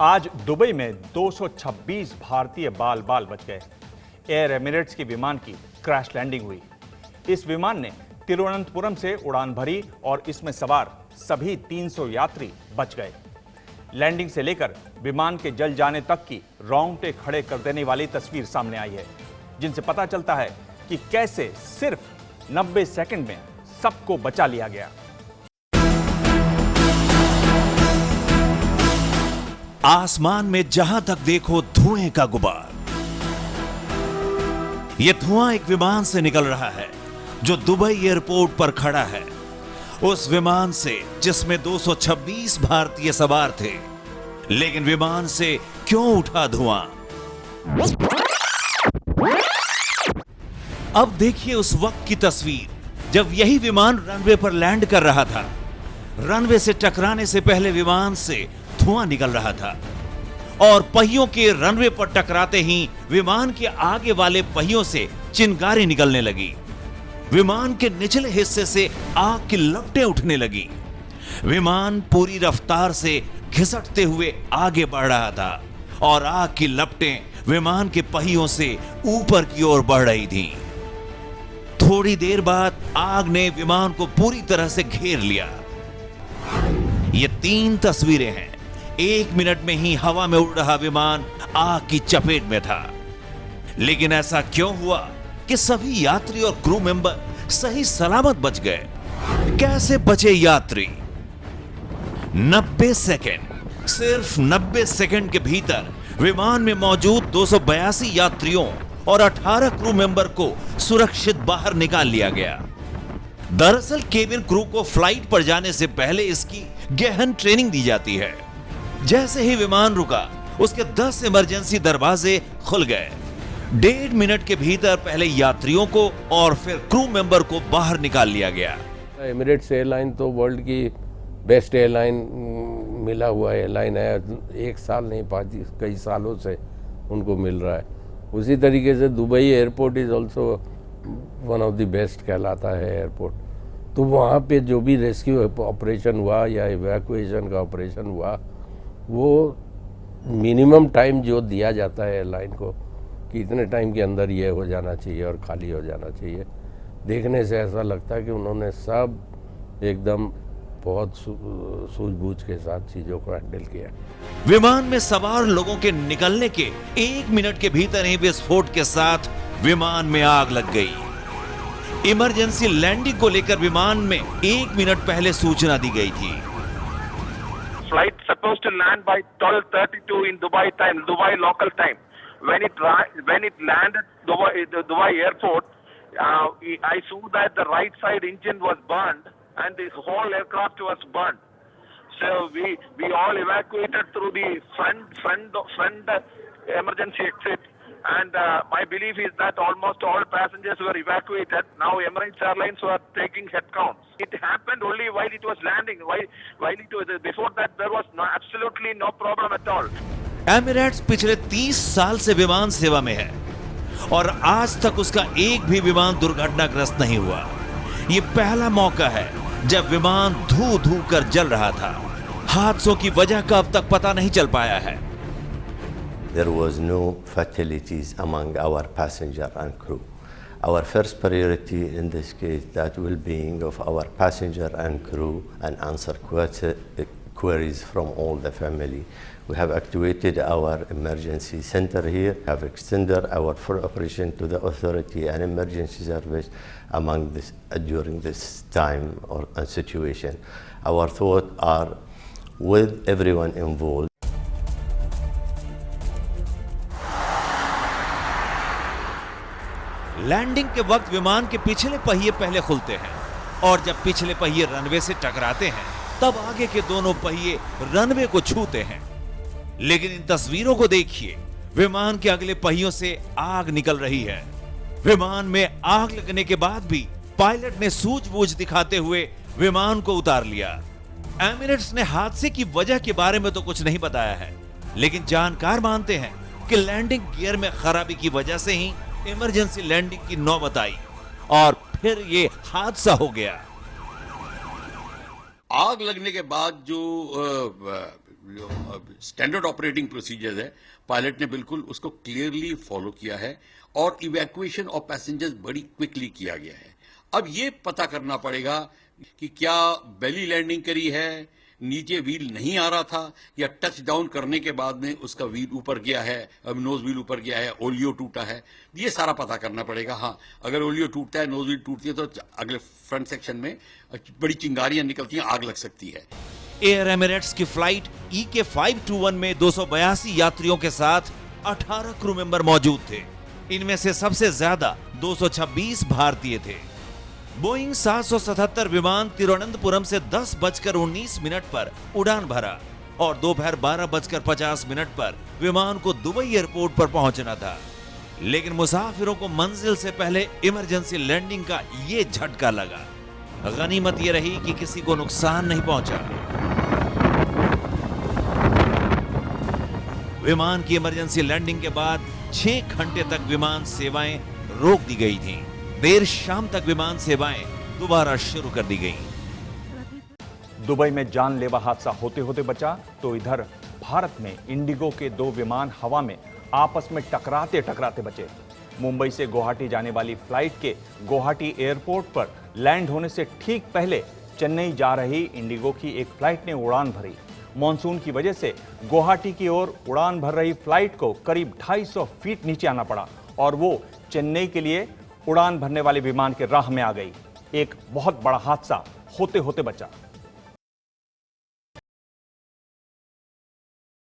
आज दुबई में 226 भारतीय बाल बच गए। एयर एमिरेट्स के विमान की क्रैश लैंडिंग हुई। इस विमान ने तिरुवनंतपुरम से उड़ान भरी और इसमें सवार सभी 300 यात्री बच गए। लैंडिंग से लेकर विमान के जल जाने तक की रोंगटे खड़े कर देने वाली तस्वीर सामने आई है, जिनसे पता चलता है कि कैसे सिर्फ 90 सेकंड में सबको बचा लिया गया। आसमान में जहां तक देखो धुएं का गुबार। यह धुआं एक विमान से निकल रहा है जो दुबई एयरपोर्ट पर खड़ा है। उस विमान से जिसमें 226 भारतीय सवार थे, लेकिन विमान से क्यों उठा धुआं? अब देखिए उस वक्त की तस्वीर जब यही विमान रनवे पर लैंड कर रहा था। रनवे से टकराने से पहले विमान से धुआं निकल रहा था और पहियों के रनवे पर टकराते ही विमान के आगे वाले पहियों से चिंगारी निकलने लगी। विमान के निचले हिस्से से आग की लपटें उठने लगी। विमान पूरी रफ्तार से घिसटते हुए आगे बढ़ रहा था और आग की लपटें विमान के पहियों से ऊपर की ओर बढ़ रही थीं। थोड़ी देर बाद आग ने विमान को पूरी तरह से घेर लिया। ये 3 तस्वीरें हैं। 1 मिनट में ही हवा में उड़ रहा विमान आग की चपेट में था। लेकिन ऐसा क्यों हुआ कि सभी यात्री और क्रू मेंबर सही सलामत बच गए? कैसे बचे यात्री? 90 सेकंड, सिर्फ 90 सेकंड के भीतर विमान में मौजूद 282 यात्रियों और 18 क्रू मेंबर को सुरक्षित बाहर निकाल लिया गया। दरअसल केबिन क्रू को फ्लाइट पर जाने से पहले इसकी गहन ट्रेनिंग दी जाती है। जैसे ही विमान रुका, उसके 10 इमरजेंसी दरवाजे खुल गए। 1.5 मिनट के भीतर पहले यात्रियों को और फिर क्रू मेंबर को बाहर निकाल लिया गया। एमिरेट्स एयरलाइन तो वर्ल्ड की बेस्ट एयरलाइन मिला हुआ एयरलाइन है। 1 साल नहीं, 5 कई सालों से उनको मिल रहा है। उसी तरीके से Dubai airport is also one of the best कहलाता है एयरपोर्ट। तो वहाँ पे जो भी रेस्क्यू ऑपरेशन हुआ या इवैक्यूएशन का ऑपरेशन हुआ, वो मिनिमम टाइम जो दिया जाता है एयरलाइन को कि इतने टाइम के अंदर ये हो जाना चाहिए और खाली हो जाना चाहिए, देखने से ऐसा लगता है कि उन्होंने सब एकदम बहुत सूझबूझ के साथ चीज़ों को हैंडल किया। विमान में सवार लोगों के निकलने के 1 मिनट के भीतर ही विस्फोट के साथ विमान में आग लग गई। इमरजेंसी लैंडिंग को लेकर विमान में 1 मिनट पहले सूचना दी गई थी। Flight supposed to land by 12:32 in Dubai time, Dubai local time. When it landed Dubai airport, I saw that the right side engine was burned and the whole aircraft was burned. So we all evacuated through the front emergency exit. And my belief is that almost all passengers were evacuated. Now Emirates Airlines were taking head counts. It happened only while it was landing. While it was before that there was absolutely no problem at all. Emirates पिछले 30 साल से विमान सेवा में है और आज तक उसका एक भी विमान दुर्घटनाग्रस्त नहीं हुआ। ये पहला मौका है जब विमान धू कर जल रहा था। हादसों की वजह का अब तक पता नहीं चल पाया है। There was no fatalities among our passenger and crew. Our first priority in this case, that well-being of our passenger and crew, and answer queries from all the family. We have activated our emergency center here, have extended our full operation to the authority and emergency service during this time or situation. Our thoughts are with everyone involved. Landing के वक्त विमान के पिछले पहिए पहले खुलते हैं और जब पिछले पहिए रनवे से टकराते हैं तब आगे के दोनों पहिए रनवे को छूते हैं। लेकिन इन तस्वीरों को देखिए, विमान के अगले पहियों से आग निकल रही है। विमान में आग लगने के बाद भी पायलट ने सूझबूझ दिखाते हुए विमान को उतार लिया। एमिरेट्स ने हादसे की वजह के बारे में तो कुछ नहीं बताया है, लेकिन जानकार मानते हैं कि लैंडिंग गियर में खराबी की वजह से ही इमरजेंसी लैंडिंग की नौबत आई और फिर ये हादसा हो गया। आग लगने के बाद जो स्टैंडर्ड ऑपरेटिंग प्रोसीजर है, पायलट ने बिल्कुल उसको क्लियरली फॉलो किया है और इवैक्यूएशन ऑफ पैसेंजर्स बड़ी क्विकली किया गया है। अब ये पता करना पड़ेगा कि क्या बेली लैंडिंग करी है, नीचे व्हील नहीं आ रहा था, या टच डाउन करने के बाद में उसका व्हील ऊपर गया है, नोज व्हील ऊपर गया है, ओलियो टूटा है, ये सारा पता करना पड़ेगा। हाँ, अगर ओलियो टूटता है, नोज व्हील टूटती है तो अगले फ्रंट सेक्शन में बड़ी चिंगारियां निकलती हैं, आग लग सकती है। एयर एमिरेट्स की फ्लाइट EK521 में 282 यात्रियों के साथ 18 क्रू मेंबर मौजूद थे। इनमें से सबसे ज्यादा 226 भारतीय थे। बोइंग 777 विमान तिरुवनंतपुरम से 10:19 पर उड़ान भरा और दोपहर 12:50 पर विमान को दुबई एयरपोर्ट पर पहुंचना था। लेकिन मुसाफिरों को मंजिल से पहले इमरजेंसी लैंडिंग का ये झटका लगा। गनीमत ये रही कि किसी को नुकसान नहीं पहुंचा। विमान की इमरजेंसी लैंडिंग के बाद 6 घंटे तक विमान सेवाएं रोक दी गई थीं। देर शाम तक विमान सेवाएं दोबारा शुरू कर दी गईं। दुबई में जानलेवा हादसा होते होते बचा तो इधर भारत में इंडिगो के 2 विमान हवा में आपस में टकराते टकराते बचे। मुंबई से गुवाहाटी जाने वाली फ्लाइट के गुवाहाटी एयरपोर्ट पर लैंड होने से ठीक पहले चेन्नई जा रही इंडिगो की एक फ्लाइट ने उड़ान भरी। मॉनसून की वजह से गुवाहाटी की ओर उड़ान भर रही फ्लाइट को करीब 250 फीट नीचे आना पड़ा और वो चेन्नई के लिए उड़ान भरने वाले विमान के राह में आ गई। एक बहुत बड़ा हादसा होते होते बचा।